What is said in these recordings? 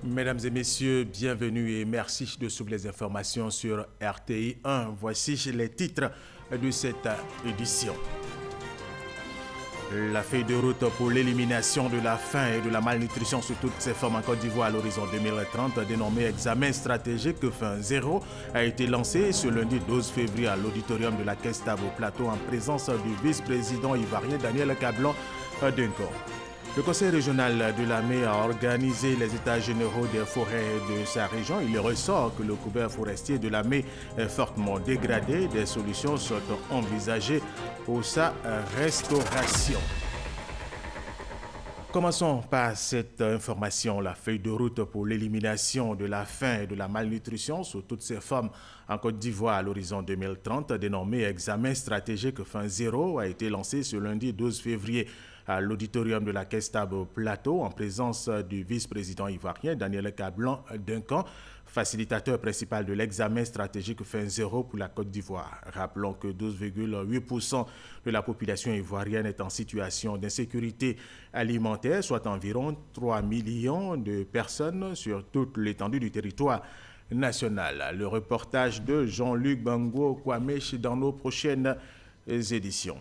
Mesdames et messieurs, bienvenue et merci de suivre les informations sur RTI 1. Voici les titres de cette édition. La feuille de route pour l'élimination de la faim et de la malnutrition sous toutes ses formes en Côte d'Ivoire à l'horizon 2030, dénommé examen stratégique Faim Zéro, a été lancé ce lundi 12 février à l'auditorium de la Caisse d'Abo Plateau en présence du vice-président ivoirien Daniel Kablan Duncan. Le conseil régional de l'AME a organisé les états généraux des forêts de sa région. Il ressort que le couvert forestier de l'AME est fortement dégradé. Des solutions sont envisagées pour sa restauration. Commençons par cette information. La feuille de route pour l'élimination de la faim et de la malnutrition sous toutes ses formes en Côte d'Ivoire à l'horizon 2030, dénommé examen stratégique Faim Zéro, a été lancé ce lundi 12 février à l'auditorium de la Caisse d'Abo Plateau en présence du vice-président ivoirien Daniel Kablan Duncan, facilitateur principal de l'examen stratégique Faim Zéro pour la Côte d'Ivoire. Rappelons que 12,8% de la population ivoirienne est en situation d'insécurité alimentaire, soit environ 3 millions de personnes sur toute l'étendue du territoire national. Le reportage de Jean-Luc Bango Kwamech dans nos prochaines éditions.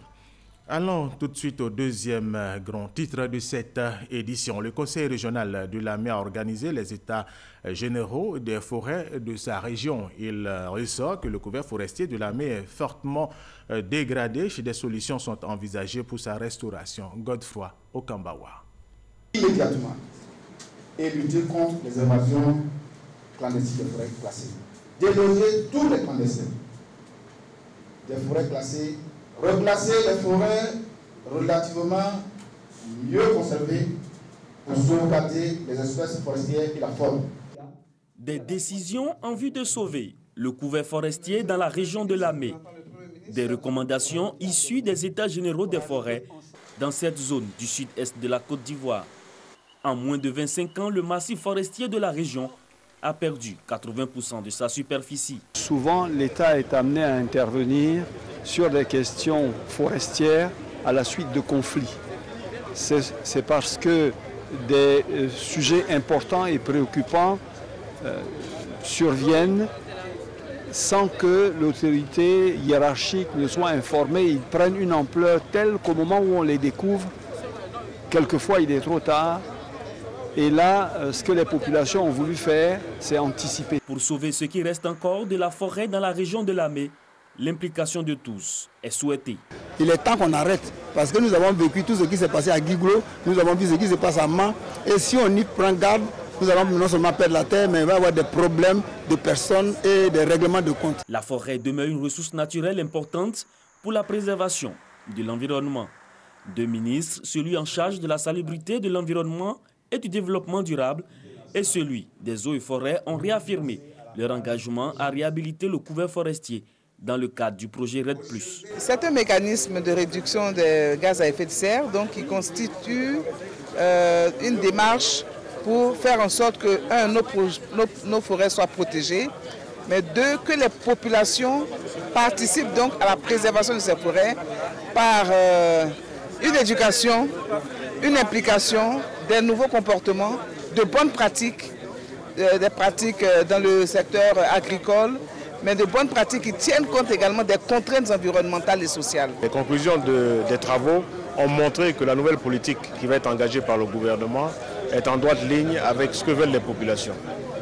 Allons tout de suite au deuxième grand titre de cette édition. Le conseil régional de l'AME a organisé les états généraux des forêts de sa région. Il ressort que le couvert forestier de l'AME est fortement dégradé. Des solutions sont envisagées pour sa restauration. Godefroy Okambawa. Immédiatement, et lutter contre les invasions clandestines des forêts classées. Déloger tous les clandestins des forêts classées. Replacer les forêts relativement mieux conservées pour sauvegarder les espèces forestières et la faune. Des décisions en vue de sauver le couvert forestier dans la région de l'AME. Des recommandations issues des états généraux des forêts dans cette zone du sud-est de la Côte d'Ivoire. En moins de 25 ans, le massif forestier de la région a perdu 80% de sa superficie. Souvent, l'État est amené à intervenir sur des questions forestières à la suite de conflits. C'est parce que des sujets importants et préoccupants surviennent sans que l'autorité hiérarchique ne soit informée. Ils prennent une ampleur telle qu'au moment où on les découvre, quelquefois il est trop tard. Et là, ce que les populations ont voulu faire, c'est anticiper. Pour sauver ce qui reste encore de la forêt dans la région de l'AME, l'implication de tous est souhaitée. Il est temps qu'on arrête, parce que nous avons vécu tout ce qui s'est passé à Guiglo, nous avons vu ce qui se passe à Man, et si on y prend garde, nous allons non seulement perdre la terre, mais il va y avoir des problèmes de personnes et des règlements de compte. La forêt demeure une ressource naturelle importante pour la préservation de l'environnement. Deux ministres, celui en charge de la salubrité de l'environnement et du développement durable, et celui des eaux et forêts ont réaffirmé leur engagement à réhabiliter le couvert forestier dans le cadre du projet RED+. C'est un mécanisme de réduction des gaz à effet de serre donc, qui constitue une démarche pour faire en sorte que, un, nos forêts soient protégées, mais deux, que les populations participent donc à la préservation de ces forêts par une éducation, une implication, des nouveaux comportements, de bonnes pratiques, des pratiques dans le secteur agricole, mais de bonnes pratiques qui tiennent compte également des contraintes environnementales et sociales. Les conclusions des travaux ont montré que la nouvelle politique qui va être engagée par le gouvernement est en droite ligne avec ce que veulent les populations.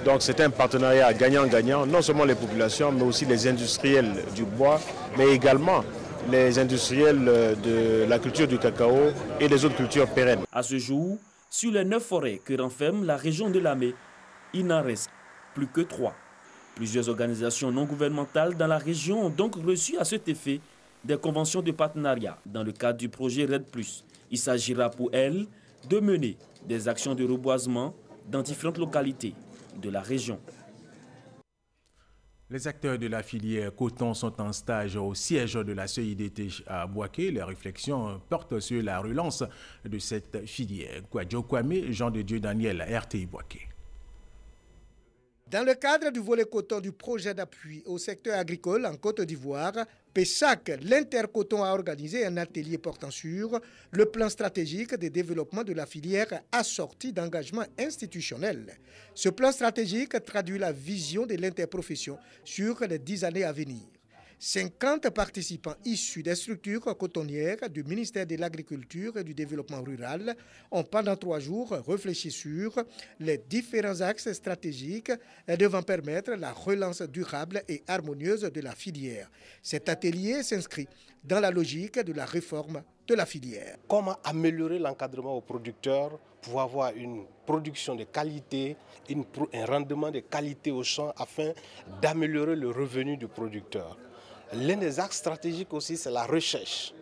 Donc c'est un partenariat gagnant-gagnant, non seulement les populations, mais aussi les industriels du bois, mais également les industriels de la culture du cacao et les autres cultures pérennes. À ce jour, sur les 9 forêts que renferme la région de l'AME, il n'en reste plus que 3. Plusieurs organisations non gouvernementales dans la région ont donc reçu à cet effet des conventions de partenariat dans le cadre du projet RED+. Il s'agira pour elles de mener des actions de reboisement dans différentes localités de la région. Les acteurs de la filière coton sont en stage au siège de la CEIDT à Bouaké. Les réflexions portent sur la relance de cette filière. Kwadjo Kwame, Jean de Dieu Daniel, RTI Bouaké. Dans le cadre du volet coton du projet d'appui au secteur agricole en Côte d'Ivoire, PESAC, l'Intercoton a organisé un atelier portant sur le plan stratégique de développement de la filière assorti d'engagements institutionnels. Ce plan stratégique traduit la vision de l'interprofession sur les 10 années à venir. 50 participants issus des structures cotonnières du ministère de l'Agriculture et du Développement rural ont pendant 3 jours réfléchi sur les différents axes stratégiques devant permettre la relance durable et harmonieuse de la filière. Cet atelier s'inscrit dans la logique de la réforme de la filière. Comment améliorer l'encadrement aux producteurs pour avoir une production de qualité, un rendement de qualité au champ afin d'améliorer le revenu du producteur. L'un des axes stratégiques aussi, c'est la recherche.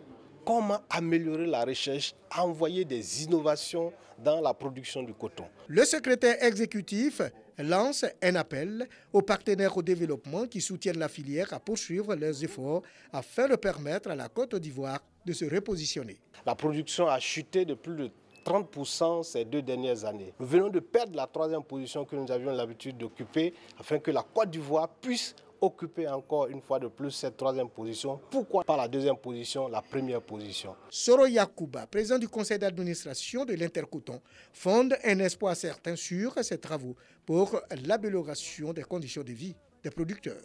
Comment améliorer la recherche, envoyer des innovations dans la production du coton. Le secrétaire exécutif lance un appel aux partenaires au développement qui soutiennent la filière à poursuivre leurs efforts afin de permettre à la Côte d'Ivoire de se repositionner. La production a chuté de plus de 30% ces 2 dernières années. Nous venons de perdre la 3e position que nous avions l'habitude d'occuper afin que la Côte d'Ivoire puisse occuper encore une fois de plus cette 3e position. Pourquoi pas la 2e position, la 1re position? Soro Yakuba, président du conseil d'administration de l'Intercoton, fonde un espoir certain sur ses travaux pour l'amélioration des conditions de vie des producteurs.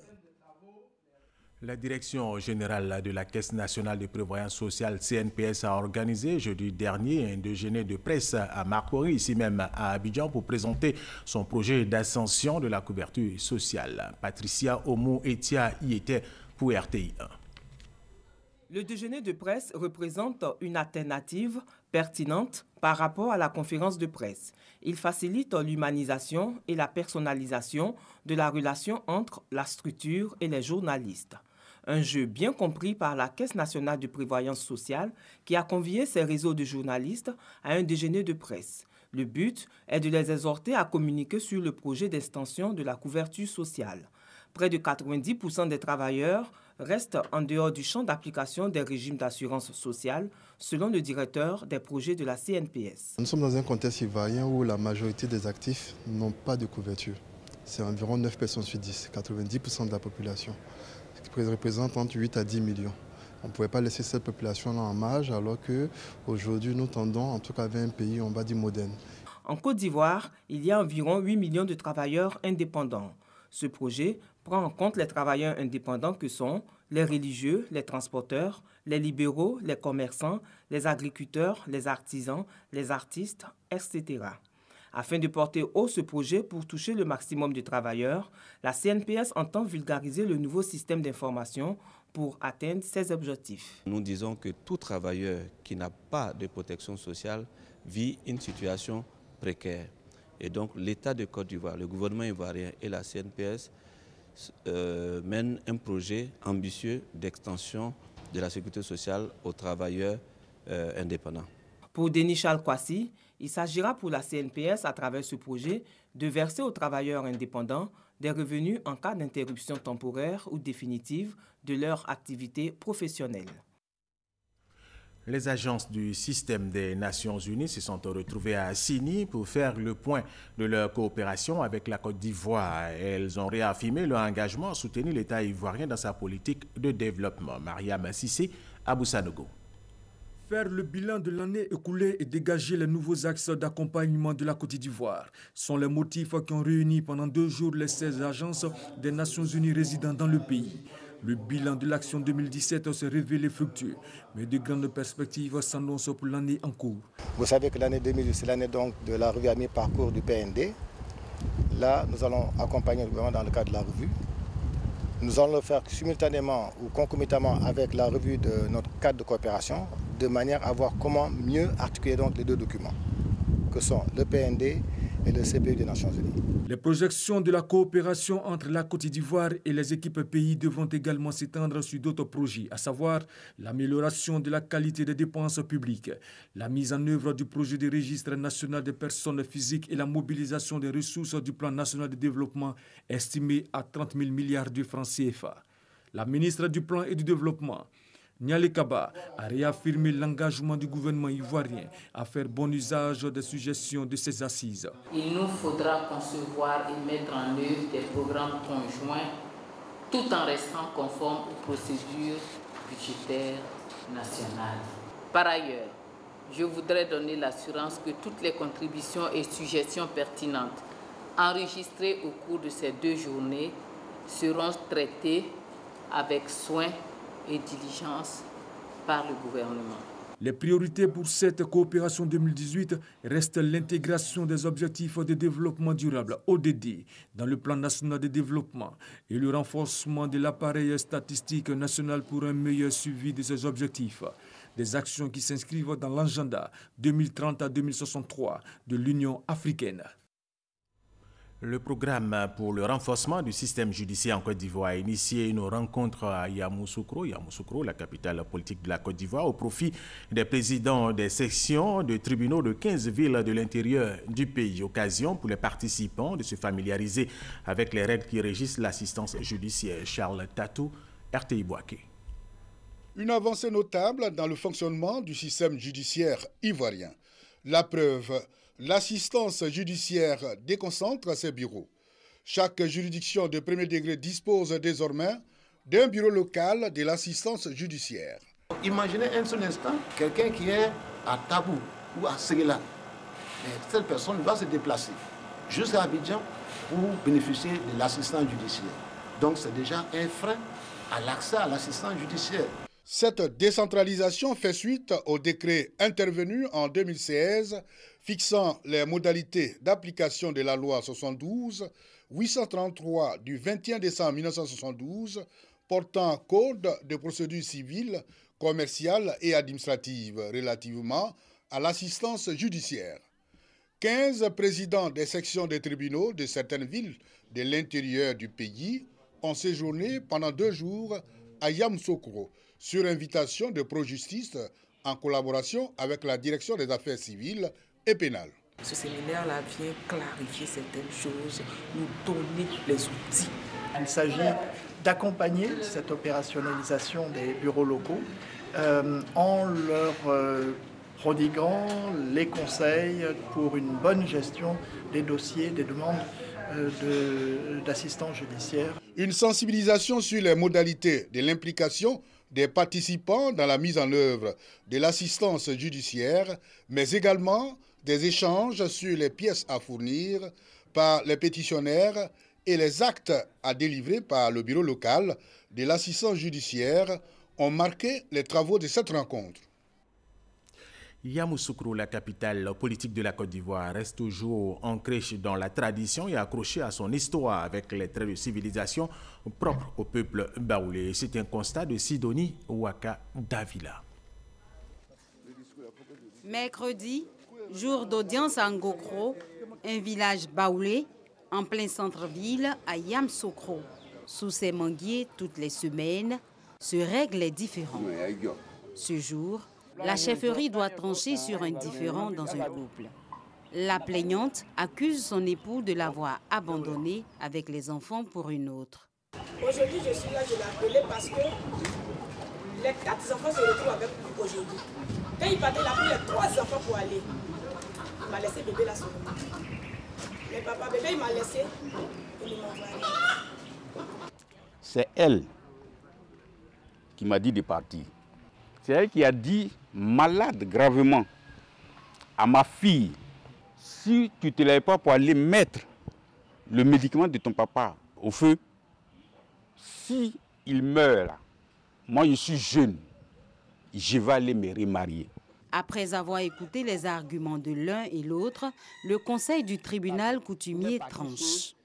La direction générale de la Caisse nationale de prévoyance sociale CNPS a organisé jeudi dernier un déjeuner de presse à Marcory, ici même à Abidjan, pour présenter son projet d'ascension de la couverture sociale. Patricia Omo-Etia y était pour RTI 1. Le déjeuner de presse représente une alternative pertinente par rapport à la conférence de presse. Il facilite l'humanisation et la personnalisation de la relation entre la structure et les journalistes. Un jeu bien compris par la Caisse nationale de prévoyance sociale qui a convié ses réseaux de journalistes à un déjeuner de presse. Le but est de les exhorter à communiquer sur le projet d'extension de la couverture sociale. Près de 90% des travailleurs restent en dehors du champ d'application des régimes d'assurance sociale, selon le directeur des projets de la CNPS. Nous sommes dans un contexte ivoirien où la majorité des actifs n'ont pas de couverture. C'est environ 9 personnes sur 10, 90% de la population, ce qui représente entre 8 à 10 millions. On ne pouvait pas laisser cette population-là en marge alors qu'aujourd'hui nous tendons en tout cas vers un pays, on va dire, moderne. En Côte d'Ivoire, il y a environ 8 millions de travailleurs indépendants. Ce projet prend en compte les travailleurs indépendants que sont les religieux, les transporteurs, les libéraux, les commerçants, les agriculteurs, les artisans, les artistes, etc. Afin de porter haut ce projet pour toucher le maximum de travailleurs, la CNPS entend vulgariser le nouveau système d'information pour atteindre ses objectifs. Nous disons que tout travailleur qui n'a pas de protection sociale vit une situation précaire. Et donc l'État de Côte d'Ivoire, le gouvernement ivoirien et la CNPS mènent un projet ambitieux d'extension de la sécurité sociale aux travailleurs indépendants. Pour Denis Charles Kwasi, il s'agira pour la CNPS à travers ce projet de verser aux travailleurs indépendants des revenus en cas d'interruption temporaire ou définitive de leur activité professionnelle. Les agences du système des Nations Unies se sont retrouvées à Sini pour faire le point de leur coopération avec la Côte d'Ivoire. Elles ont réaffirmé leur engagement à soutenir l'État ivoirien dans sa politique de développement. Mariam Sissé, Abou Sanogo. Faire le bilan de l'année écoulée et dégager les nouveaux axes d'accompagnement de la Côte d'Ivoire sont les motifs qui ont réuni pendant 2 jours les 16 agences des Nations Unies résidant dans le pays. Le bilan de l'action 2017 s'est révélé fructueux, mais de grandes perspectives s'annoncent pour l'année en cours. Vous savez que l'année 2018, c'est l'année donc de la revue à mi-parcours du PND. Là, nous allons accompagner le gouvernement dans le cadre de la revue. Nous allons le faire simultanément ou concomitamment avec la revue de notre cadre de coopération, de manière à voir comment mieux articuler donc les 2 documents, que sont le PND et le CPI des Nations Unies. Les projections de la coopération entre la Côte d'Ivoire et les équipes pays devront également s'étendre sur d'autres projets, à savoir l'amélioration de la qualité des dépenses publiques, la mise en œuvre du projet de registre national des personnes physiques et la mobilisation des ressources du plan national de développement estimé à 30 000 milliards de francs CFA. La ministre du Plan et du Développement, Niali Kaba, a réaffirmé l'engagement du gouvernement ivoirien à faire bon usage des suggestions de ces assises. Il nous faudra concevoir et mettre en œuvre des programmes conjoints tout en restant conformes aux procédures budgétaire nationale. Par ailleurs, je voudrais donner l'assurance que toutes les contributions et suggestions pertinentes enregistrées au cours de ces 2 journées seront traitées avec soin et diligence par le gouvernement. Les priorités pour cette coopération 2018 restent l'intégration des objectifs de développement durable, ODD, dans le plan national de développement et le renforcement de l'appareil statistique national pour un meilleur suivi de ces objectifs. Des actions qui s'inscrivent dans l'agenda 2030 à 2063 de l'Union africaine. Le programme pour le renforcement du système judiciaire en Côte d'Ivoire a initié une rencontre à Yamoussoukro, la capitale politique de la Côte d'Ivoire, au profit des présidents des sections de tribunaux de 15 villes de l'intérieur du pays. Occasion pour les participants de se familiariser avec les règles qui régissent l'assistance judiciaire. Charles Tatou, RTI Boaké. Une avancée notable dans le fonctionnement du système judiciaire ivoirien. La preuve, l'assistance judiciaire déconcentre ses bureaux. Chaque juridiction de premier degré dispose désormais d'un bureau local de l'assistance judiciaire. Imaginez un seul instant quelqu'un qui est à Tabou ou à Ségala. Cette personne va se déplacer jusqu'à Abidjan pour bénéficier de l'assistance judiciaire. Donc c'est déjà un frein à l'accès à l'assistance judiciaire. Cette décentralisation fait suite au décret intervenu en 2016 fixant les modalités d'application de la loi 72-833 du 21 décembre 1972 portant code de procédure civile, commerciale et administrative relativement à l'assistance judiciaire. 15 présidents des sections des tribunaux de certaines villes de l'intérieur du pays ont séjourné pendant 2 jours à Yamoussoukro, sur invitation de ProJustice en collaboration avec la Direction des affaires civiles et pénales. Ce séminaire-là vient clarifier certaines choses, nous donner les outils. Il s'agit d'accompagner cette opérationnalisation des bureaux locaux en leur prodiguant les conseils pour une bonne gestion des dossiers, des demandes d'assistance judiciaire. Une sensibilisation sur les modalités de l'implication des participants dans la mise en œuvre de l'assistance judiciaire, mais également des échanges sur les pièces à fournir par les pétitionnaires et les actes à délivrer par le bureau local de l'assistance judiciaire ont marqué les travaux de cette rencontre. Yamoussoukro, la capitale politique de la Côte d'Ivoire, reste toujours ancrée dans la tradition et accrochée à son histoire avec les traits de civilisation propres au peuple baoulé. C'est un constat de Sidonie Ouaka Davila. Mercredi, jour d'audience à Ngokro, un village baoulé en plein centre-ville à Yamoussoukro. Sous ces manguiers, toutes les semaines, se règlent les différends. Ce jour, la chefferie doit trancher sur un différend dans un couple. La plaignante accuse son époux de l'avoir abandonné avec les enfants pour une autre. Aujourd'hui, je suis là, je l'ai appelé parce que les 4 enfants se retrouvent avec nous aujourd'hui. Quand il partait, il a pris les 3 enfants pour aller. Il m'a laissé bébé là seulement. Mais papa, bébé, il m'a laissé. Il m'a envoyé. C'est elle qui m'a dit de partir. C'est elle qui a dit, malade gravement, à ma fille, si tu ne te lèves pas pour aller mettre le médicament de ton papa au feu, si il meurt, moi je suis jeune, je vais aller me remarier. Après avoir écouté les arguments de l'un et l'autre, le conseil du tribunal coutumier tranche.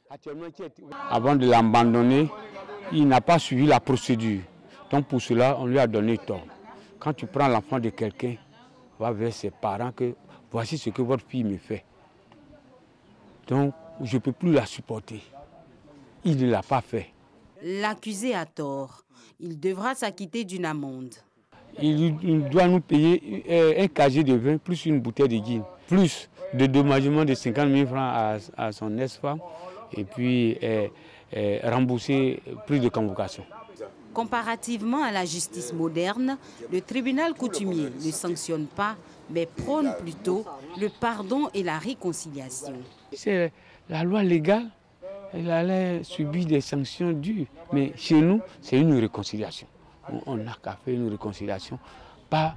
Avant de l'abandonner, il n'a pas suivi la procédure. Donc pour cela, on lui a donné tort. Quand tu prends l'enfant de quelqu'un, va vers ses parents que voici ce que votre fille me fait. Donc je ne peux plus la supporter. Il ne l'a pas fait. L'accusé a tort. Il devra s'acquitter d'une amende. Il doit nous payer un casier de vin plus une bouteille de gin, plus de dédommagement de 50 000 francs à son ex-femme et puis rembourser prix de convocation. Comparativement à la justice moderne, le tribunal coutumier ne sanctionne pas, mais prône plutôt le pardon et la réconciliation. C'est la loi légale, elle allait subir des sanctions dures, mais chez nous, c'est une réconciliation. on n'a qu'à faire une réconciliation, pas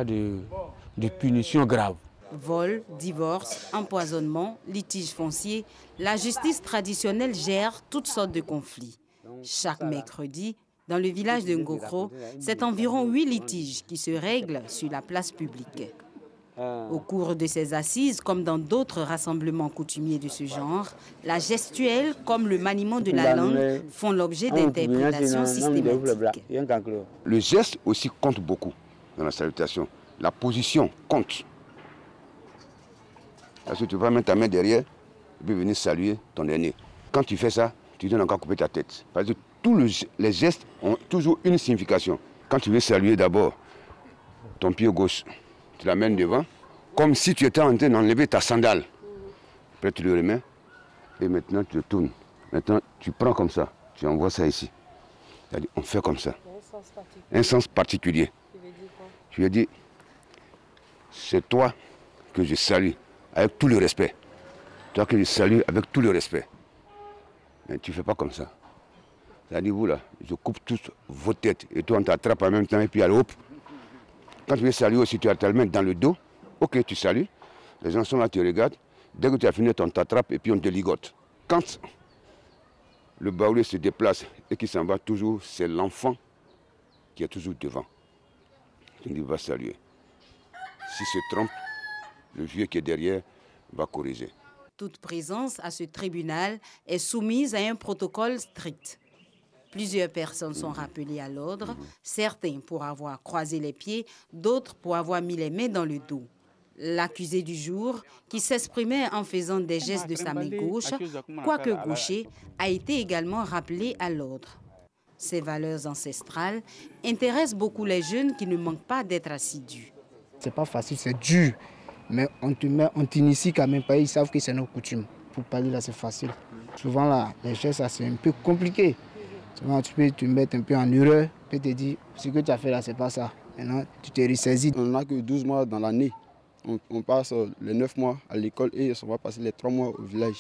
de punition grave. Vol, divorce, empoisonnement, litige foncier, la justice traditionnelle gère toutes sortes de conflits. Chaque mercredi, dans le village de Ngokro, c'est environ 8 litiges qui se règlent sur la place publique. Au cours de ces assises, comme dans d'autres rassemblements coutumiers de ce genre, la gestuelle comme le maniement de la langue font l'objet d'interprétations systématiques. Le geste aussi compte beaucoup dans la salutation. La position compte. Parce que tu vas mettre ta main derrière et puis venir saluer ton aîné. Quand tu fais ça, tu donnes encore couper ta tête. Parce que tous les gestes ont toujours une signification. Quand tu veux saluer d'abord, ton pied gauche, tu l'amènes devant, comme si tu étais en train d'enlever ta sandale. Après tu le remets et maintenant tu te tournes. Maintenant tu prends comme ça, tu envoies ça ici. C'est-à-dire, on fait comme ça. Un sens particulier. Tu lui dis, c'est toi que je salue avec tout le respect. Toi que je salue avec tout le respect. Mais tu ne fais pas comme ça. C'est-à-dire, vous là, je coupe toutes vos têtes et toi on t'attrape en même temps et puis allez hop. Quand tu veux saluer aussi, tu as ta main dans le dos. Ok, tu salues. Les gens sont là, tu regardes. Dès que tu as fini, on t'attrape et puis on te ligote. Quand le baoulé se déplace et qu'il s'en va toujours, c'est l'enfant qui est toujours devant. Il va saluer. S'il se trompe, le vieux qui est derrière va corriger. Toute présence à ce tribunal est soumise à un protocole strict. Plusieurs personnes sont rappelées à l'ordre, certains pour avoir croisé les pieds, d'autres pour avoir mis les mains dans le dos. L'accusé du jour, qui s'exprimait en faisant des gestes de sa main gauche, quoique gaucher, a été également rappelé à l'ordre. Ces valeurs ancestrales intéressent beaucoup les jeunes qui ne manquent pas d'être assidus. C'est pas facile, c'est dur, mais on t'initie quand même, ils savent que c'est nos coutumes. Pour parler là, c'est facile. Souvent là, les gestes, c'est un peu compliqué. Souvent, tu peux te mettre un peu en erreur, tu peux te dire, ce que tu as fait là, c'est pas ça. Maintenant, tu te ressaisis. On n'a que 12 mois dans l'année. On passe les 9 mois à l'école et on va passer les 3 mois au village.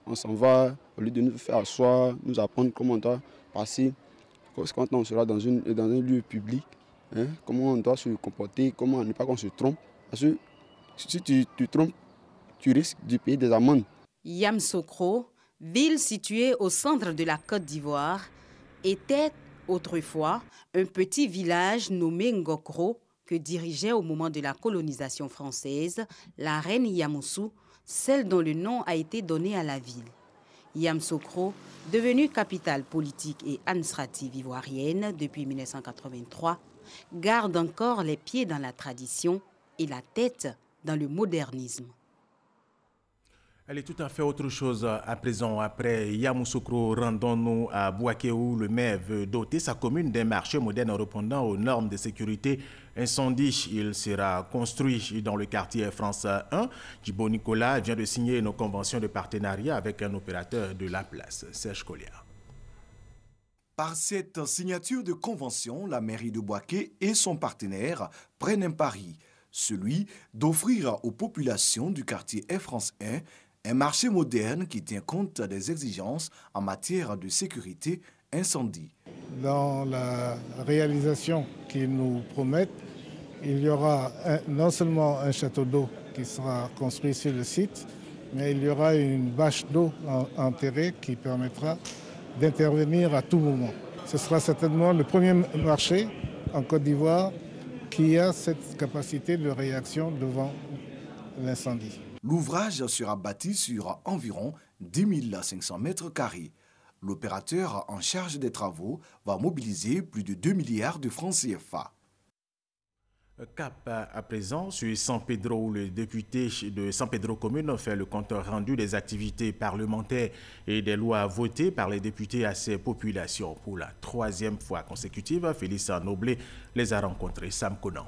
On s'en va, au lieu de nous faire asseoir, nous apprendre comment on doit passer. Quand on sera dans un lieu public, hein, comment on doit se comporter, comment ne pas qu'on se trompe. Parce que si tu trompes, tu risques de payer des amendes. Yamoussoukro, ville située au centre de la Côte d'Ivoire, était autrefois un petit village nommé Ngokro que dirigeait au moment de la colonisation française la reine Yamoussou, celle dont le nom a été donné à la ville. Yamoussoukro, devenue capitale politique et administrative ivoirienne depuis 1983, garde encore les pieds dans la tradition et la tête dans le modernisme. Elle est tout à fait autre chose à présent. Après Yamoussoukro, rendons-nous à Bouaké où le maire veut doter sa commune d'un marché moderne répondant aux normes de sécurité incendie. Il sera construit dans le quartier France 1. Djibo Nicolas vient de signer une convention de partenariat avec un opérateur de la place, Serge Collier. Par cette signature de convention, la mairie de Bouaké et son partenaire prennent un pari, celui d'offrir aux populations du quartier France 1 un marché moderne qui tient compte des exigences en matière de sécurité incendie. Dans la réalisation qu'ils nous promettent, il y aura non seulement un château d'eau qui sera construit sur le site, mais il y aura une bâche d'eau enterrée qui permettra d'intervenir à tout moment. Ce sera certainement le premier marché en Côte d'Ivoire qui a cette capacité de réaction devant l'incendie. L'ouvrage sera bâti sur environ 10 500 mètres carrés. L'opérateur en charge des travaux va mobiliser plus de 2 milliards de francs CFA. Cap à présent sur San Pedro où le député de San Pedro Commune fait le compte rendu des activités parlementaires et des lois votées par les députés à ces populations. Pour la 3e fois consécutive, Félix Noblé les a rencontrés. Sam Conan.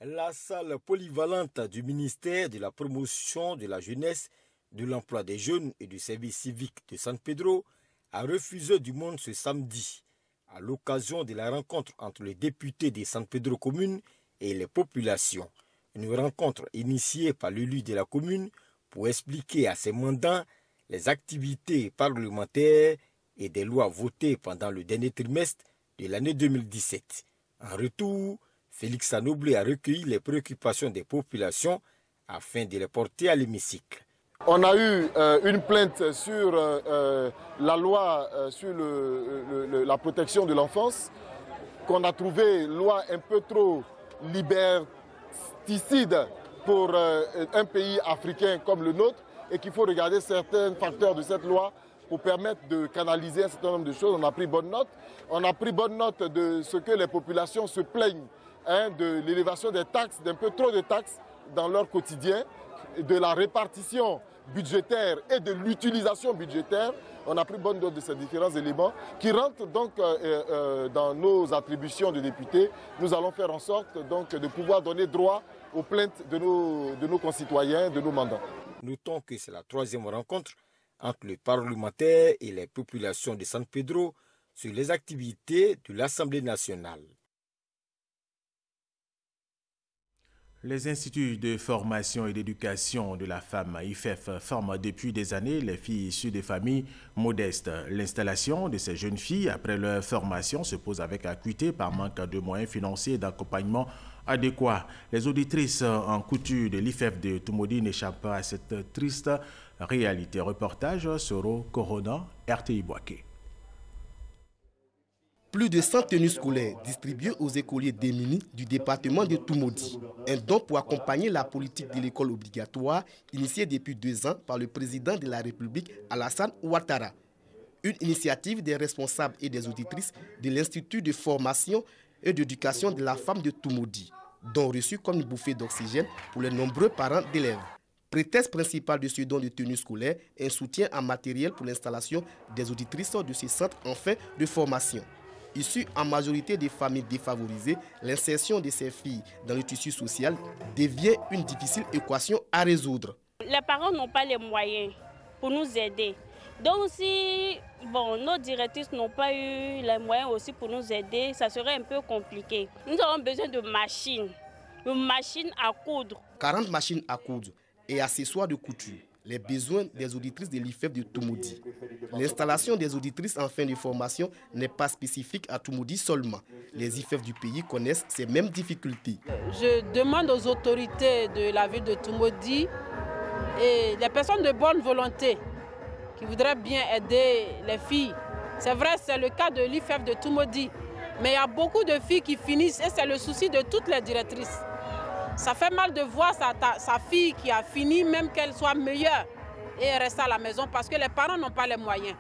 La salle polyvalente du ministère de la Promotion de la Jeunesse, de l'Emploi des Jeunes et du Service civique de San Pedro a refusé du monde ce samedi, à l'occasion de la rencontre entre les députés de San Pedro Commune et les populations. Une rencontre initiée par l'élu de la commune pour expliquer à ses mandants les activités parlementaires et les lois votées par le Parlement. et des lois votées pendant le dernier trimestre de l'année 2017. En retour, Félix Sanoblé a recueilli les préoccupations des populations afin de les porter à l'hémicycle. On a eu une plainte sur la loi sur la protection de l'enfance, qu'on a trouvé loi un peu trop liberticide pour un pays africain comme le nôtre, et qu'il faut regarder certains facteurs de cette loi pour permettre de canaliser un certain nombre de choses. On a pris bonne note. On a pris bonne note de ce que les populations se plaignent, de l'élévation des taxes, d'un peu trop de taxes dans leur quotidien, de la répartition budgétaire et de l'utilisation budgétaire. On a pris bonne note de ces différents éléments qui rentrent donc dans nos attributions de députés. Nous allons faire en sorte donc de pouvoir donner droit aux plaintes de nos concitoyens, de nos mandants. Notons que c'est la troisième rencontre entre les parlementaires et les populations de San Pedro sur les activités de l'Assemblée nationale. Les instituts de formation et d'éducation de la femme, IFEF, forment depuis des années les filles issues des familles modestes. L'installation de ces jeunes filles après leur formation se pose avec acuité par manque de moyens financiers et d'accompagnement adéquat. Les auditrices en couture de l'IFEF de Toumoudi n'échappent pas à cette triste réalité. Reportage Soro Corona, RTI Boaké. Plus de 100 tenues scolaires distribuées aux écoliers démunis du département de Toumoudi. Un don pour accompagner la politique de l'école obligatoire initiée depuis 2 ans par le président de la République, Alassane Ouattara. Une initiative des responsables et des auditrices de l'Institut de formation et d'éducation de la femme de Toumoudi, don reçu comme une bouffée d'oxygène pour les nombreux parents d'élèves. Prétexte principal de ce don de tenue scolaire, un soutien en matériel pour l'installation des auditrices de ce centre en fin de formation. Issues en majorité des familles défavorisées, l'insertion de ces filles dans le tissu social devient une difficile équation à résoudre. Les parents n'ont pas les moyens pour nous aider. Donc si nos directrices n'ont pas eu les moyens aussi pour nous aider, ça serait un peu compliqué. Nous avons besoin de machines à coudre. 40 machines à coudre et accessoires de couture. Les besoins des auditrices de l'IFEF de Toumoudi. L'installation des auditrices en fin de formation n'est pas spécifique à Toumoudi seulement. Les IFEF du pays connaissent ces mêmes difficultés. Je demande aux autorités de la ville de Toumoudi et les personnes de bonne volonté qui voudraient bien aider les filles. C'est vrai, c'est le cas de l'IFEF de Toumoudi, mais il y a beaucoup de filles qui finissent et c'est le souci de toutes les directrices. Ça fait mal de voir sa fille qui a fini, même qu'elle soit meilleure, et elle reste à la maison parce que les parents n'ont pas les moyens.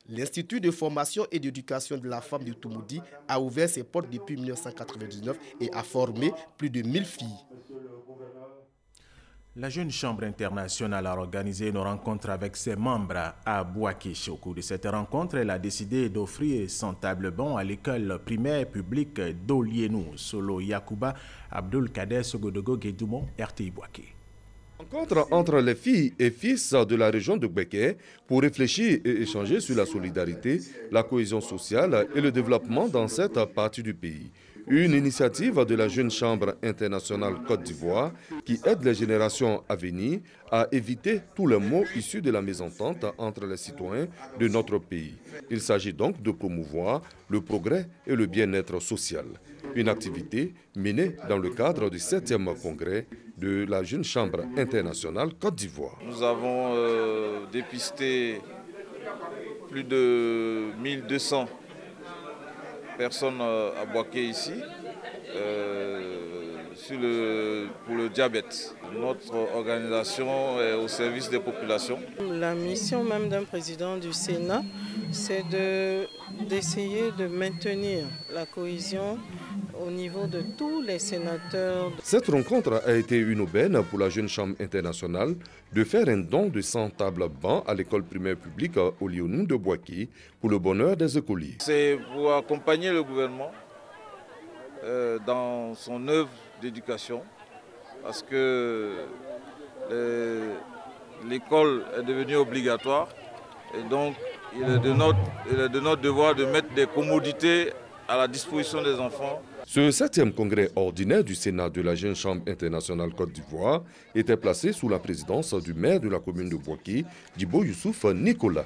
L'Institut de formation et d'éducation de la femme de Toumoudi a ouvert ses portes depuis 1999 et a formé plus de 1000 filles. La Jeune Chambre internationale a organisé une rencontre avec ses membres à Boaké. Au cours de cette rencontre, elle a décidé d'offrir 100 tables bancs à l'école primaire publique d'Olienou. Solo Yakuba, Abdul Kader Sogodogo Guédoumon, RTI Boaké. Rencontre entre les filles et fils de la région de Boaké pour réfléchir et échanger sur la solidarité, la cohésion sociale et le développement dans cette partie du pays. Une initiative de la Jeune Chambre internationale Côte d'Ivoire qui aide les générations à venir à éviter tous les maux issus de la mésentente entre les citoyens de notre pays. Il s'agit donc de promouvoir le progrès et le bien-être social. Une activité menée dans le cadre du 7e congrès de la Jeune Chambre internationale Côte d'Ivoire. Nous avons dépisté plus de 1200 personnes à Boaké ici pour le diabète. Notre organisation est au service des populations. La mission même d'un président du Sénat, c'est d'essayer de maintenir la cohésion au niveau de tous les sénateurs. Cette rencontre a été une aubaine pour la Jeune Chambre internationale de faire un don de 100 tables bancs à l'école primaire publique Olienou de Boaké pour le bonheur des écoliers. C'est pour accompagner le gouvernement dans son œuvre d'éducation parce que l'école est devenue obligatoire et donc il est de notre devoir de mettre des commodités à la disposition des enfants. Ce 7e congrès ordinaire du Sénat de la Jeune Chambre internationale Côte d'Ivoire était placé sous la présidence du maire de la commune de Boaké, Djibo Youssouf Nicolas.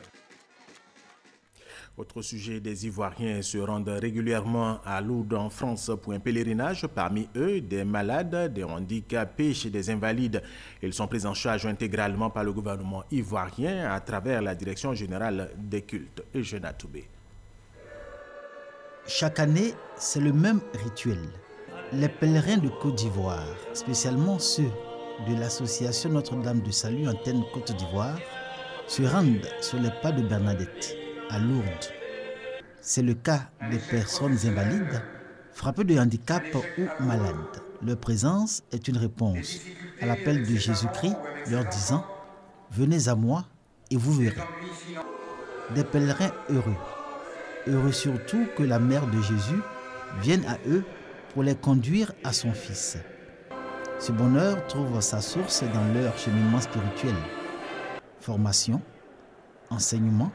Autre sujet, des Ivoiriens se rendent régulièrement à Lourdes en France pour un pèlerinage. Parmi eux, des malades, des handicapés et des invalides. Ils sont pris en charge intégralement par le gouvernement ivoirien à travers la Direction générale des cultes. Eugène Toubé. Chaque année, c'est le même rituel. Les pèlerins de Côte d'Ivoire, spécialement ceux de l'association Notre-Dame de Salut Antenne Côte d'Ivoire, se rendent sur les pas de Bernadette à Lourdes. C'est le cas des personnes invalides, frappées de handicap ou malades. Leur présence est une réponse à l'appel de Jésus-Christ leur disant « Venez à moi et vous verrez ». Des pèlerins heureux. Heureux surtout que la mère de Jésus vienne à eux pour les conduire à son Fils. Ce bonheur trouve sa source dans leur cheminement spirituel. Formation, enseignement,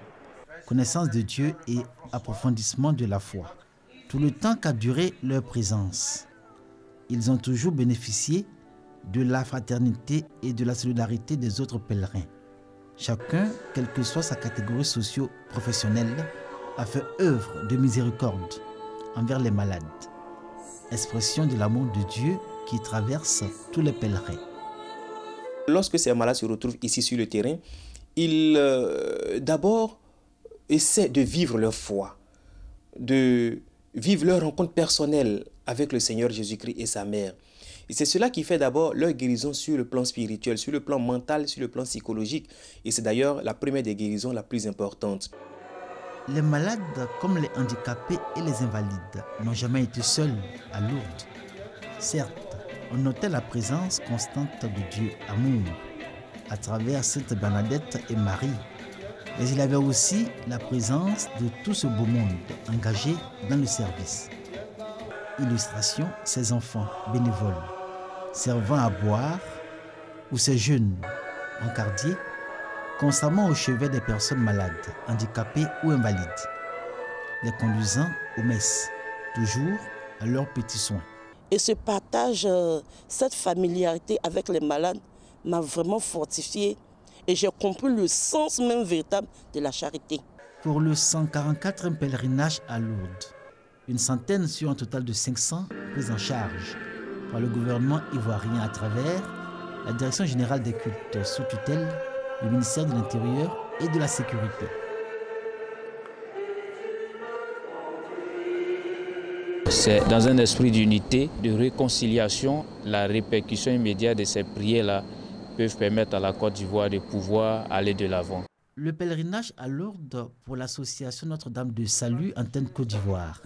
connaissance de Dieu et approfondissement de la foi. Tout le temps qu'a duré leur présence, ils ont toujours bénéficié de la fraternité et de la solidarité des autres pèlerins. Chacun, quelle que soit sa catégorie socio-professionnelle, a fait œuvre de miséricorde envers les malades. Expression de l'amour de Dieu qui traverse tous les pèlerins. Lorsque ces malades se retrouvent ici sur le terrain, ils d'abord essaient de vivre leur foi, de vivre leur rencontre personnelle avec le Seigneur Jésus-Christ et sa mère. Et c'est cela qui fait d'abord leur guérison sur le plan spirituel, sur le plan mental, sur le plan psychologique. Et c'est d'ailleurs la première des guérisons la plus importante. Les malades, comme les handicapés et les invalides, n'ont jamais été seuls à Lourdes. Certes, on notait la présence constante de Dieu, amour, à travers Sainte Bernadette et Marie. Mais il y avait aussi la présence de tout ce beau monde engagé dans le service. Illustration, ces enfants bénévoles, servant à boire, ou ces jeunes encardiers, constamment au chevet des personnes malades, handicapées ou invalides, les conduisant aux messes, toujours à leurs petits soins. Et ce partage, cette familiarité avec les malades m'a vraiment fortifié et j'ai compris le sens même véritable de la charité. Pour le 144e pèlerinage à Lourdes, une centaine sur un total de 500 prises en charge par le gouvernement ivoirien à travers la Direction générale des cultes sous tutelle du ministère de l'Intérieur et de la Sécurité. C'est dans un esprit d'unité, de réconciliation, la répercussion immédiate de ces prières-là peuvent permettre à la Côte d'Ivoire de pouvoir aller de l'avant. Le pèlerinage à Lourdes pour l'association Notre-Dame de Salut Antenne Côte d'Ivoire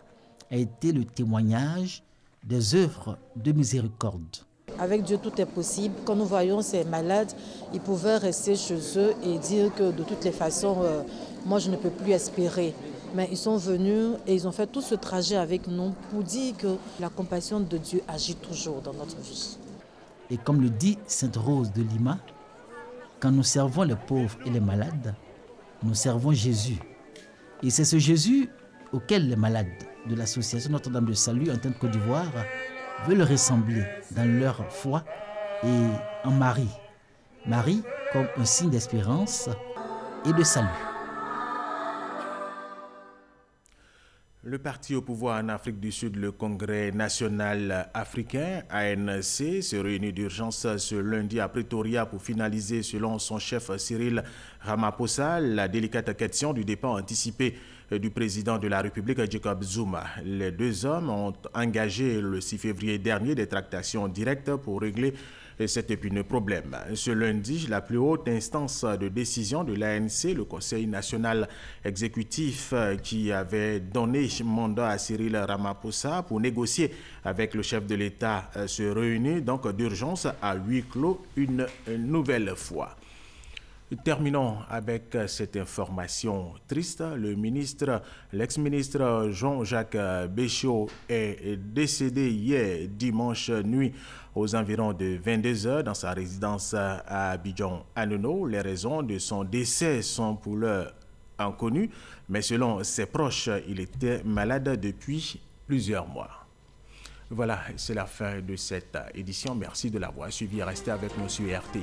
a été le témoignage des œuvres de miséricorde. Avec Dieu, tout est possible. Quand nous voyons ces malades, ils pouvaient rester chez eux et dire que de toutes les façons, moi je ne peux plus espérer. Mais ils sont venus et ils ont fait tout ce trajet avec nous pour dire que la compassion de Dieu agit toujours dans notre vie. Et comme le dit Sainte Rose de Lima, quand nous servons les pauvres et les malades, nous servons Jésus. Et c'est ce Jésus auquel les malades de l'association Notre-Dame de Salut Antenne Côte d'Ivoire veulent ressembler dans leur foi et en Marie. Marie comme un signe d'espérance et de salut. Le parti au pouvoir en Afrique du Sud, le Congrès national africain, ANC, se réunit d'urgence ce lundi à Pretoria pour finaliser, selon son chef Cyril Ramaphosa, la délicate question du départ anticipé du président de la République, Jacob Zuma. Les deux hommes ont engagé le 6 février dernier des tractations directes pour régler cet épineux problème. Ce lundi, la plus haute instance de décision de l'ANC, le Conseil national exécutif, qui avait donné mandat à Cyril Ramaphosa pour négocier avec le chef de l'État, se réunit donc d'urgence à huis clos une nouvelle fois. Terminons avec cette information triste. L'ex-ministre Jean-Jacques Béchot est décédé hier dimanche nuit aux environs de 22 h dans sa résidence à Abidjan-Anono. Les raisons de son décès sont pour l'heure inconnues, mais selon ses proches, il était malade depuis plusieurs mois. Voilà, c'est la fin de cette édition. Merci de l'avoir suivi. Restez avec nous sur RTI.